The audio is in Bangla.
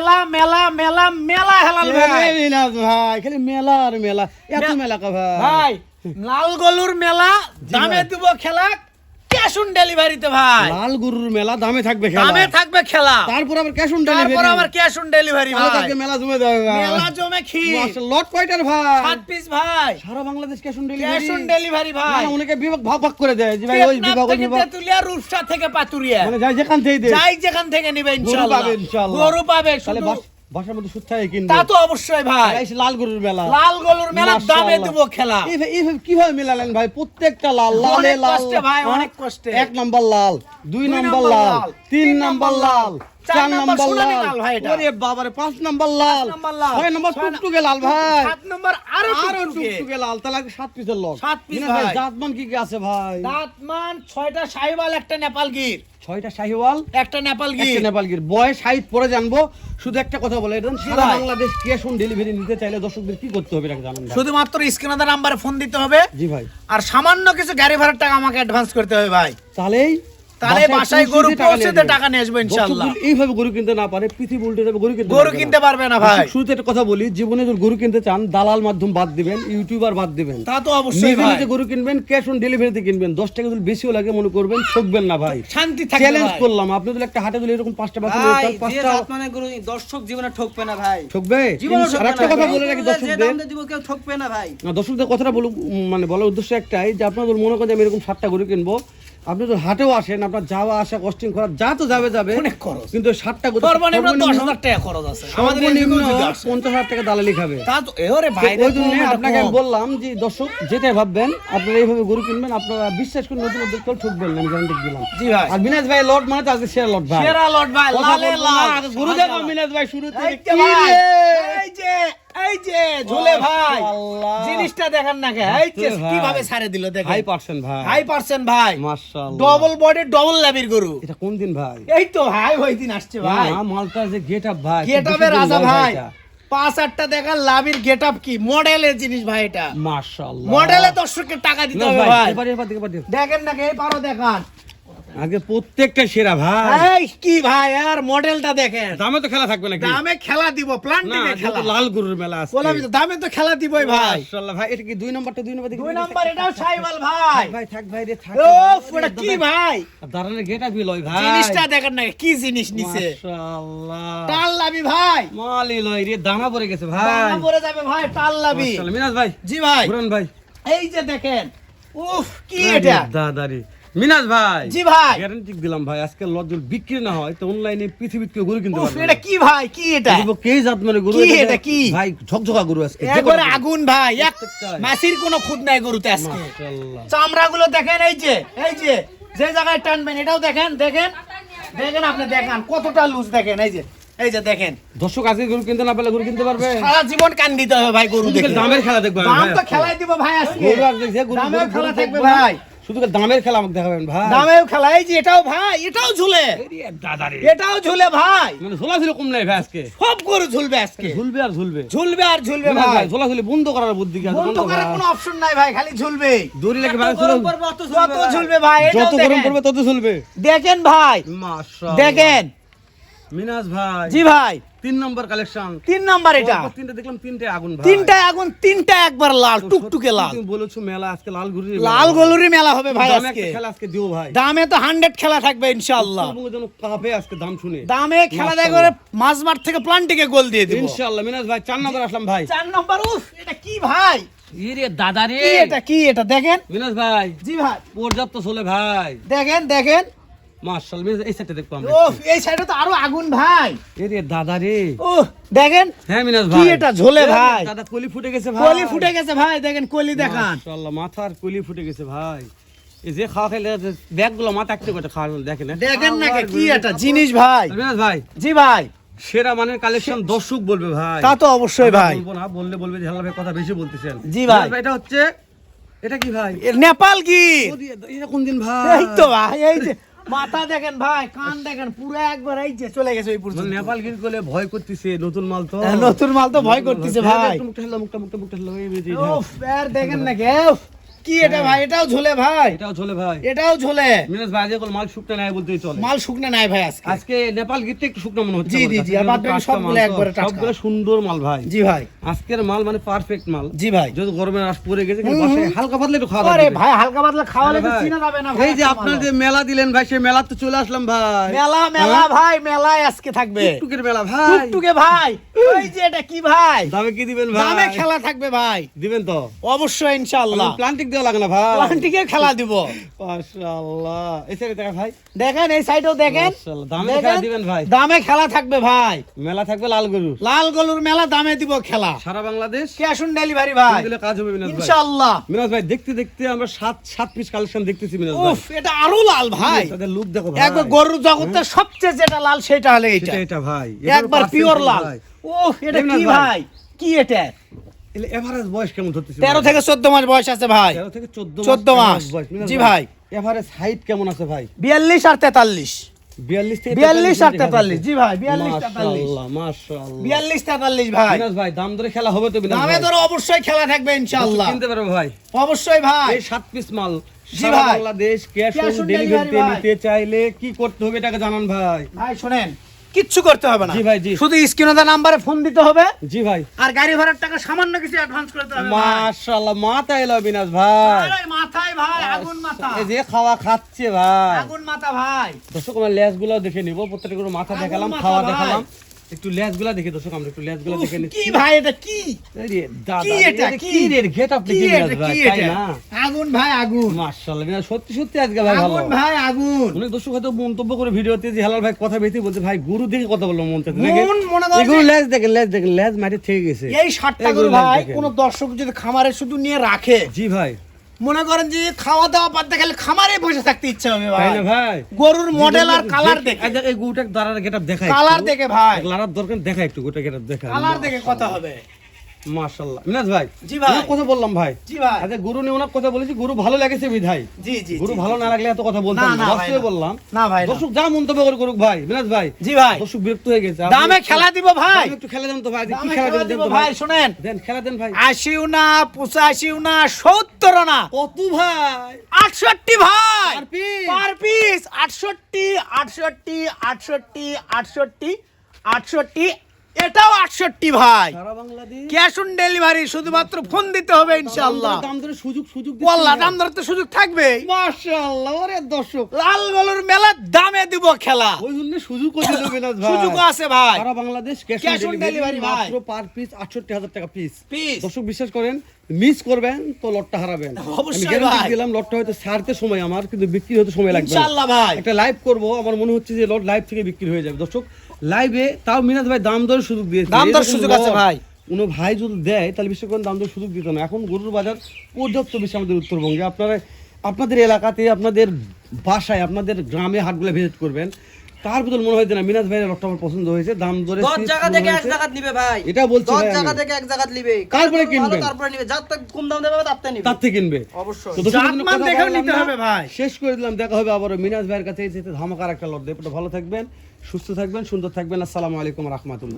মেলা মেলা মেলা মেলা হেলাল ভাই মিনাজ ভাই খালি মেলা আর মেলা এত মেলা কা ভাই ভাই লাল গলুর মেলা দামে দিব খেলা ক্যাশ অন ডেলিভারিতে ভাই লাল গরুর মেলা দামে থাকবে খেলা দামে থাকবে খেলা তারপর আবার ক্যাশ অন ডেলিভারি তারপর আবার ক্যাশ অন ডেলিভারি ভাই তাহলে মেলা জমে যাবে ভাই মেলা জমে খি মাশাআল্লাহ লট কয়টার ভাই 7 পিস ভাই সারা Bangladesh cash on cash delivery on delivery ভাই না অনেকে বিভাগ ভাগ ভাগ করে দেয় যে ভাই ওই বিভাগ ওই বিভাগ তেতুলিয়া রূপসা থেকে পাতুরিয়া মানে যাই যেখান থেকে দে যাই যেখান থেকে নেবে ইনশাআল্লাহ পাবে ইনশাআল্লাহ গরু পাবে তাহলে শুধু বাসার মধ্যে সুদ থাকে কিনবে তা তো অবশ্যই ভাই এই লাল গরুর মেলা লাল গলুর মেলা দামে মাশাআল্লাহ। দেব খেলা এই কিভাবে মেলালেন ভাই প্রত্যেকটা লাল লালে অনেক লাল কষ্টে ভাই, অনেক কষ্টে। এক নাম্বার লাল দুই নাম্বার লাল তিন নাম্বার লাল চার নাম্বার সোনালী লাল লাল ভাই এটা। ওরে বাবারে পাঁচ নাম্বার লাল নাম্বার লাল। ছয় নাম্বার টুকটুকে লাল ভাই 7 নম্বর আরো আরো টুকটুকে টুকটুকে লাল তাহলে সাত পিসের লট সাত পিস মিনা ভাই ভাই। জাতমান কি কি আছে ভাই দাঁতমান 6টা শাহিওয়াল একটা নেপাল গির ছয়টা শাহিওয়াল একটা নেপাল একটা গির নেপালগির বয়স হাইট পরে জানবো শুধু একটা কথা বলে দেন সারা ভাই। বাংলাদেশ ক্যাশ অন ডেলিভারি নিতে চাইলে দর্শকদের কি করতে হবে এটা জানেন ভাই? শুধুমাত্র স্ক্রিনে নাম্বারে ফোন দিতে হবে জি ভাই আর সামান্য কিছু গাড়ি ভাড়ার টাকা আমাকে অ্যাডভান্স করতে হবে ভাই তাহলে বাসায় গরু পৌঁছে দিয়ে টাকা নিয়ে আসবো ইনশাআল্লাহ দর্শকদের এইভাবে গরু কিনতে না পারে পৃথিবী উল্টে যাবে গরু গরু কিনতে পারবে না ভাই দর্শক, শুরুতে একটা কথা বলি জীবনে যদি গরু কিনতে চান দালাল মাধ্যম বাদ দিবেন ইউটিউবার বাদ দিবেন তা তো অবশ্যই নিজে ভাই নিজে গরু কিনবেন ক্যাশ অন ডেলিভারিতে কিনবেন 10 টাকা যদি বেশিও লাগে মনে করবেন ঠকবেন না ভাই শান্তি থাকবে চ্যালেঞ্জ ভাই। করলাম আপনি যদি একটা হাটে যদি এরকম 5টা বাকি ভাই যে পাঁচটা জাত মানে গরু দর্শক জীবনে ঠকবে না ভাই ঠকবে জীবনে আর একটা কথা বলে রাখি যে দর্শকদের দাম দিয়ে দিব কেউ ঠকবে না ভাই না দর্শকদের কথাটা বলুন মানে বলার উদ্দেশ্য একটাই যে আপনাদের মনে করেন যে আমি এরকম 7টা গরু কিনবো আপনি যদি হাটেও আসেন আপনার যাওয়া আসা কস্টিং করা যা তো যাবে অনেক খরচ। কিন্তু 7টা গরু সর্বনিম্ন 10,000 টাকা খরচ আছে আমাদের সর্বনিম্ন এদিকেও যদি আসে। 50,000 টাকা দালালি খাবে তা তো এরে ভাই ওই জন্য আপনাকে আমি বললাম যে দর্শক যেটাই ভাববেন আপনারা এইভাবে গরু কিনবেন আপনারা বিশ্বাস করে নতুন উদ্যোগ ঠকবেন না আমি গ্যারান্টি দিলাম জি ভাই আর মিনাজ ভাই লট মানে তো আজকে শেয়ার লট ভাই সেরা লট ভাই কথা লালে বলবো না, লাল আগে গরু দেখো মিনাজ ভাই শুরুতে এই কি যে ভাই, রে? এই যে ঝুলে ভাই মাশাআল্লাহ। জিনিসটা দেখেন না কে এই যে বাপরে ভাই। কিভাবে ছাড়ে দিল দেখেন হাই পার্সেন্ট ভাই হাই পার্সেন্ট ভাই মাশাআল্লাহ ডবল বডি ডবল লাভির গরু এটা কোন দিন ভাই এই তো ভাই ওই দিন আসছে ভাই না মালটা যে গেট আপ ভাই গেটআপের রাজা ভাই 5-8টা দেখার লাভির গেটআপ কি মডেলের জিনিস ভাই এটা মাশাআল্লাহ মডেলে দর্শককে টাকা দিতে হবে ভাই এবার দেখো দেখেন না কে পারো দেখান আগে প্রত্যেকটা সেরা ভাই এই কি ভাই আর মডেলটা দেখেন দামে তো খেলা থাকবে নাকি দামে খেলা দিব না প্লান্টিংয়ে খেলা যেহেতু লাল গরুর মেলা আছে বললাম তো, দামে তো খেলা দিবই ভাই মাশাআল্লাহ ভাই এটা কি দুই নাম্বার দেখি 2 নাম্বার এটাও সাইবাল ভাই ভাই থাক ভাই রে থাক ও ওটা কি ভাই দাঁড়ানোর গেট আপই লয় ভাই জিনিসটা দেখেন না কি জিনিস নিছে মাশাআল্লাহ টাল লাবি ভাই মালি লয় রে দানা পড়ে গেছে ভাই দানা পড়ে যাবে ভাই টাল লাবি মাশাআল্লাহ মিনাজ ভাই জি ভাই ঘুরান ভাই এই যে দেখেন উফ কি এটা দাদারি মিনাজ ভাই জি ভাই গ্যারান্টি দিলাম ভাই আজকে লট যদি বিক্রি না হয় তো অনলাইনে পৃথিবীতে কেউ গরু কিনতে উফ পারবে এটা কি ভাই কি এটা কে জাত মানে গরু কি এটা, কি? ভাই ঝকঝকা গরু আজকে একবারে আগুন ভাই এক প্রত্যেকটাই। মাসির কোনো খুদ নাই গরুতে আজকে মাশাআল্লাহ চামড়াগুলো দেখেন এই যে যে জায়গায় টানবেন এটাও দেখেন দেখেন দেখেন আপনি দেখেন কতটা লুজ দেখেন এই যে দেখেন দর্শক আজকে গরু কিনতে না পারলে গরু কিনতে পারবে সারা জীবন কান দিতে হবে ভাই গরু শুধু দেখে খালি দামের খেলা দেখবে দাম ভাই তো আজকে। খেলাই দিব ভাই আজকে গরু আর দেখছে, গরু- দামেও গরু- খেলা গরু থাকবে দেখবো না। ভাই শুধু খালি দামের খেলা আমাকে দেখাবেন ভাই দামেও খেলা এই যে এটাও ভাই এটাও ঝুলে দাদারে এটাও ঝুলে ভাই মানে ঝোলাঝুলি কম নাই ভাই আজকে সব গরু ঝুলবে আজকে ঝুলবে আর ঝুলবে ঝুলবে আর ঝুলবে মিনাজ ভাই ভাই ঝোলাঝুলি বন্ধ করার বুদ্ধি কি আছে বন্ধ করার কোনো অপশন নাই ভাই খালি ঝুলবে দড়ি লেগে ভাই গরম পড়বে অত যত ঝুলবে ভাই এটাও যত গরম দেখেন পড়বে তত ঝুলবে দেখেন ভাই মাশাআল্লাহ দেখেন মিনাজ ভাই জি ভাই 3 নম্বর কালেকশন 3 নাম্বার এটা তিনটা দেখলাম তিনটে আগুন ভাই তিনটা আগুন তিনটা একবার লাল টুকটুকে লাল তুমি বলেছো মেলা আজকে লাল ঘুরি লাল গলুরি মেলা হবে ভাই দামে আজকে একটা খেলা আজকে দিও ভাই দামে তো 100 খেলা থাকবে ইনশাআল্লাহ উত্তরবঙ্গ যেন কাঁপে আজকে দাম শুনে দামে খেলা দেয় করে মাঝমাঠ থেকে প্লান্টিকে গোল দিয়ে দিব ইনশাআল্লাহ মিনাজ ভাই 4 নম্বর আসলাম ভাই 4 নাম্বার উফ এটা কি ভাই ইরে দাদা রে কি এটা দেখেন মিনাজ ভাই জি ভাই পর্যাপ্ত চলে ভাই দেখেন মাশাআল্লাহ মিনাজ এই সাইডটা দেখবো আমরা উফ এই সাইডে তো আরো আগুন ভাই ইরে দাদা রে উফ দেখেন হ্যাঁ মিনাজ কি ভাই এটা ঝোলে ভাই দাদা কলি ফুটে গেছে ভাই কলি ফুটে গেছে ভাই দেখেন কলি দেখান মাশাআল্লাহ মাথার কলি ফুটে গেছে ভাই এই যে খাওয়া খেলে ব্যাগগুলো মাথা একটা করে খাওয়া দেখেন হ্যাঁ? দেখেন না কি এটা জিনিস ভাই মিনাজ ভাই জি ভাই সেরা মানের কালেকশন দর্শক বলবে ভাই তা তো অবশ্যই আমরা ভাই বলবো না বললে বলবে যে হাল্লা ভাই কথা বেশি বলতেছেন জি ভাই। মিনাজ এটা হচ্ছে এটা কি ভাই নেপাল গির এটা কোন দিন ভাই এই তো ভাই এই যে মাথা দেখেন ভাই কান দেখেন পুরো একবার এই যে চলে গেছে ওই মানে পর্যন্ত নেপাল গির করলে ভয় করতেছে নতুন মাল তো নতুন মাল তো ভয় করতেছে ভাই মুখটা হেলা মুখটা হেলা এই যে উফ আর দেখেন না কে উফ, কি এটা ভাই? এটাও ঝোলে ভাই, এটাও চলে ভাই। এটাও ঝোলে। মিনাজ ভাই আজকে মাল শুকনা নাই বলতেই চলে। মাল শুকনা নাই ভাই আজকে। আজকে নেপাল গিটটা একটু শুকনো মনে হচ্ছে জি, আমার জি, কাছে। জি, আর বাদ বাকি টাটকা সবগুলো মাল তো, একবারে টাটকা। সবগুলো সুন্দর মাল ভাই। জি ভাই, আজকের মাল মানে পারফেক্ট মাল। জি ভাই। যদি গরমের আশ পড়ে গেছে কিন্তু বাসায় হালকা পাতলা একটু খাওয়া আরে লাগবে। ভাই হালকা পাতলা খাওয়ালে তো ভাই, চিনা যাবে না ভাই। এই যে আপনার যে মেলা দিলেন ভাই, সেই মেলা তো চলে আসলাম ভাই। মেলা মেলা ভাই, মেলায় আজকে থাকবে টুকের মেলা ভাই। টুকটুকে ভাই। ওই যে এটা কি ভাই? দামে কি দিবেন ভাই? দামে খেলা থাকবে ভাই, দিবেন তো? অবশ্যই ইনশাআল্লাহ। প্লান্টিক দেওয়া লাগে না ভাই। প্লান্টিকে খেলা দিব। মাশাআল্লাহ। এই সাইডে দেখা ভাই। দেখেন এই সাইডেও দেখেন, মাশাআল্লাহ। দামে দেখেন। খেলা দিবেন ভাই। দামে খেলা থাকবে ভাই। মেলা থাকবে লাল গরু। লাল গলুর মেলা, দামে দিব খেলা। সারা বাংলাদেশ ক্যাশ অন ডেলিভারি ভাই, দিলে কাজ হবে মিনাজ ভাই। ইনশাআল্লাহ। মিনাজ ভাই দেখতে দেখতে আমরা সাত পিস কালেকশন দেখতেছি মিনাজ ভাই। উফ, এটা আরো লাল ভাই। তাদের লুক দেখো ভাই। একবার গরুর জগতের সবচেয়ে যেটা লাল সেটা হলো এটা। সেটা এটা ভাই। একবার পিওর লাল। উফ, এটা দেবনাথ কি ভাই। ভাই? কি এটা? এলে এভারেজ বয়স কেমন ধরতেছে? 13 থেকে 14 মাস বয়স আছে ভাই। 13 থেকে 14 14 মাস। বয়স। মিনাজ জি ভাই। এভারেজ হাইট কেমন আছে ভাই? 42 আর 43। 42 থেকে 42 আর 43, জি ভাই, 42 43। মাশাআল্লাহ মাশাআল্লাহ। 42 43 ভাই। মিনাজ ভাই দাম ধরে খেলা হবে তো মিনাজ দামে ভাই? ধরো অবশ্যই খেলা থাকবে ইনশাআল্লাহ। কিনতে পারবে ভাই। অবশ্যই ভাই। এই 7 পিস মাল জি সারা ভাই। Bangladesh cash Cash on on ডেলিভারিতে delivery ভাই। নিতে চাইলে কি করতে হবে এটাকে জানান ভাই। ভাই শুনেন, কিচ্ছু করতে হবে না। জি ভাই, জি। শুধু স্ক্রিনে দেওয়া নাম্বারে ফোন দিতে হবে, জি ভাই। আর গাড়ি ভাড়ার টাকা সামান্য কিছু অ্যাডভান্স করতে হবে ভাই। মাশাআল্লাহ মাথা এলো বিনাশ ভাই। আরে মাথায় ভাই, আগুন মাথা। এই যে খাওয়া খাচ্ছে ভাই। আগুন মাথা ভাই। দর্শক আমরা লেজগুলো দেখে নিব, প্রত্যেকটা করে মাথা আগুন দেখালাম, মাথা খাওয়া ভাই। দেখালাম। একটু লেজগুলো দেখি দর্শক, আমরা একটু লেজগুলো উফ, দেখে নিচ্ছি। কি ভাই এটা কি? আরে দাদা, কি এটা? কি রে গেটআপ কি দেখি এটা? বিনাশ ভাই, কি তাই এটা? না? আগুন ভাই, আগুন। মাশাআল্লাহ বিনাশ সত্যি সত্যি আজকে ভাই ভালো। আগুন ভাই, আগুন। অনেক দর্শক হয়তো মন্তব্য করে ভিডিওতে যে হালাল ভাই কথা বেশি বলছে, ভাই গরু দেখে কথা বললো মন চাচ্ছে নাকি? মনে করেন এগুলো যে- লেজ দেখেন, লেজ মাটি থেকে গেছে। এই 60টা এগুলো গরু ভাই দেখেন। কোন দর্শক যদি খামারে শুধু নিয়ে রাখে, জি ভাই। মনে করেন যে খাওয়া দাওয়া বাদ দিয়ে খালি খামারে বসে থাকতে ইচ্ছা হবে তাই ভাই। না ভাই? গরুর মডেল আর কালার দেখে, এই গরুটা দাঁড়ার গেটআপ দেখাই। কালার দেখে ভাই, লারার দরকার দেখা একটু গোটা গেটআপ দেখা। কালার দেখে কথা হবে। মাশাআল্লাহ মিনাজ ভাই। জি ভাই। অনেক কথা বললাম ভাই। জি ভাই। আচ্ছা গরু নিয়ে অনেক কথা বলেছি, গরু ভালো লেগেছে বিধাই। জি জি গরু জি, ভালো জি। না লাগলে এত কথা বলতাম না, না, না ভাই, বাস্তবে না। বললাম। না ভাই, না। দর্শক যা মন্তব্য করে করুক ভাই। মিনাজ ভাই, জি ভাই, দর্শক বিরক্ত হয়ে গেছে। দামে খেলা দিব ভাই, একটু খেলা দেন তো ভাই। কি দামে খেলা খেলা দেন দিব তো ভাই। শুনেন, দেন খেলা দেন ভাই। 80 না 85 না 70 না কত ভাই? 68 ভাই, Per piece? পার পিস 68 68 68 68 68, এটাও 68 ভাই। সারা বাংলাদেশ ক্যাশ অন ডেলিভারি, শুধুমাত্র ফোন দিতে হবে ইনশাআল্লাহ। দাম ধরে সুযোগ ওয়াল্লাহ দাম ধরতে সুযোগ থাকবে। মাশাআল্লাহ ওরে দর্শক লাল গলুর মেলা, দামে দিব খেলা। ওই জন্য সুযোগও দিল বিনাজ ভাই। সুযোগও আছে ভাই। সারা Bangladesh cash Cash on on delivery delivery ভাই। মাত্র পার পিস 68,000 টাকা পিস। পিস দর্শক বিশ্বাস করেন, মিস করবেন তো লটটা হারাবেন। অবশ্যই আমি গ্যারান্টি ভাই। দিলাম লটটা হয়তো ছাড়তে সময় আমার, কিন্তু বিক্রি হতে সময় লাগবে না। ইনশাআল্লাহ ভাই। একটা লাইভ করব, আমার মনে হচ্ছে যে লট লাইভ থেকে বিক্রি হয়ে যাবে। দর্শক লাইভে তাও মিনাজ ভাই দাম দরের সুযোগ দিয়েছে। দাম দর এরকম সুযোগ লট আছে ভাই। কোনো ভাই যদি দেয় তাহলে বিশ্বাস করেন দাম দর সুযোগ দিত না। এখন গরুর বাজার পর্যাপ্ত বেশি আমাদের উত্তরবঙ্গে। আপনারা আপনাদের এলাকাতে, আপনাদের বাসায়, আপনাদের গ্রামে হাটগুলো ভিজিট করবেন, তার ভিতর মনে হয় যে না মিনাজ ভাইয়ের লটটা আমার পছন্দ হয়েছে, দাম দরে 10 জায়গা থেকে এক জায়গা নিবে ভাই। এটা বলছি 10 ভাই আমি। জায়গা থেকে এক জায়গা নিবে। তারপরে ভালো, কিনবেন। তারপরে নিবে। যার থেকে কম দাম দেবে তার থেকে নিবে। তার থেকে কিনবে। অবশ্যই। তো দর্শক জাত বন্ধু, মান কথা দেখেও বললাম নিতে না। হবে ভাই। শেষ করে দিলাম, দেখা হবে আবার মিনাজ ভাইয়ের কাছে। এই যে ধামাকার একটা লট দেব। ভালো থাকবেন, সুস্থ থাকবেন, সুন্দর থাকবেন। আসসালামু আলাইকুম রাহমাতুল্লাহ।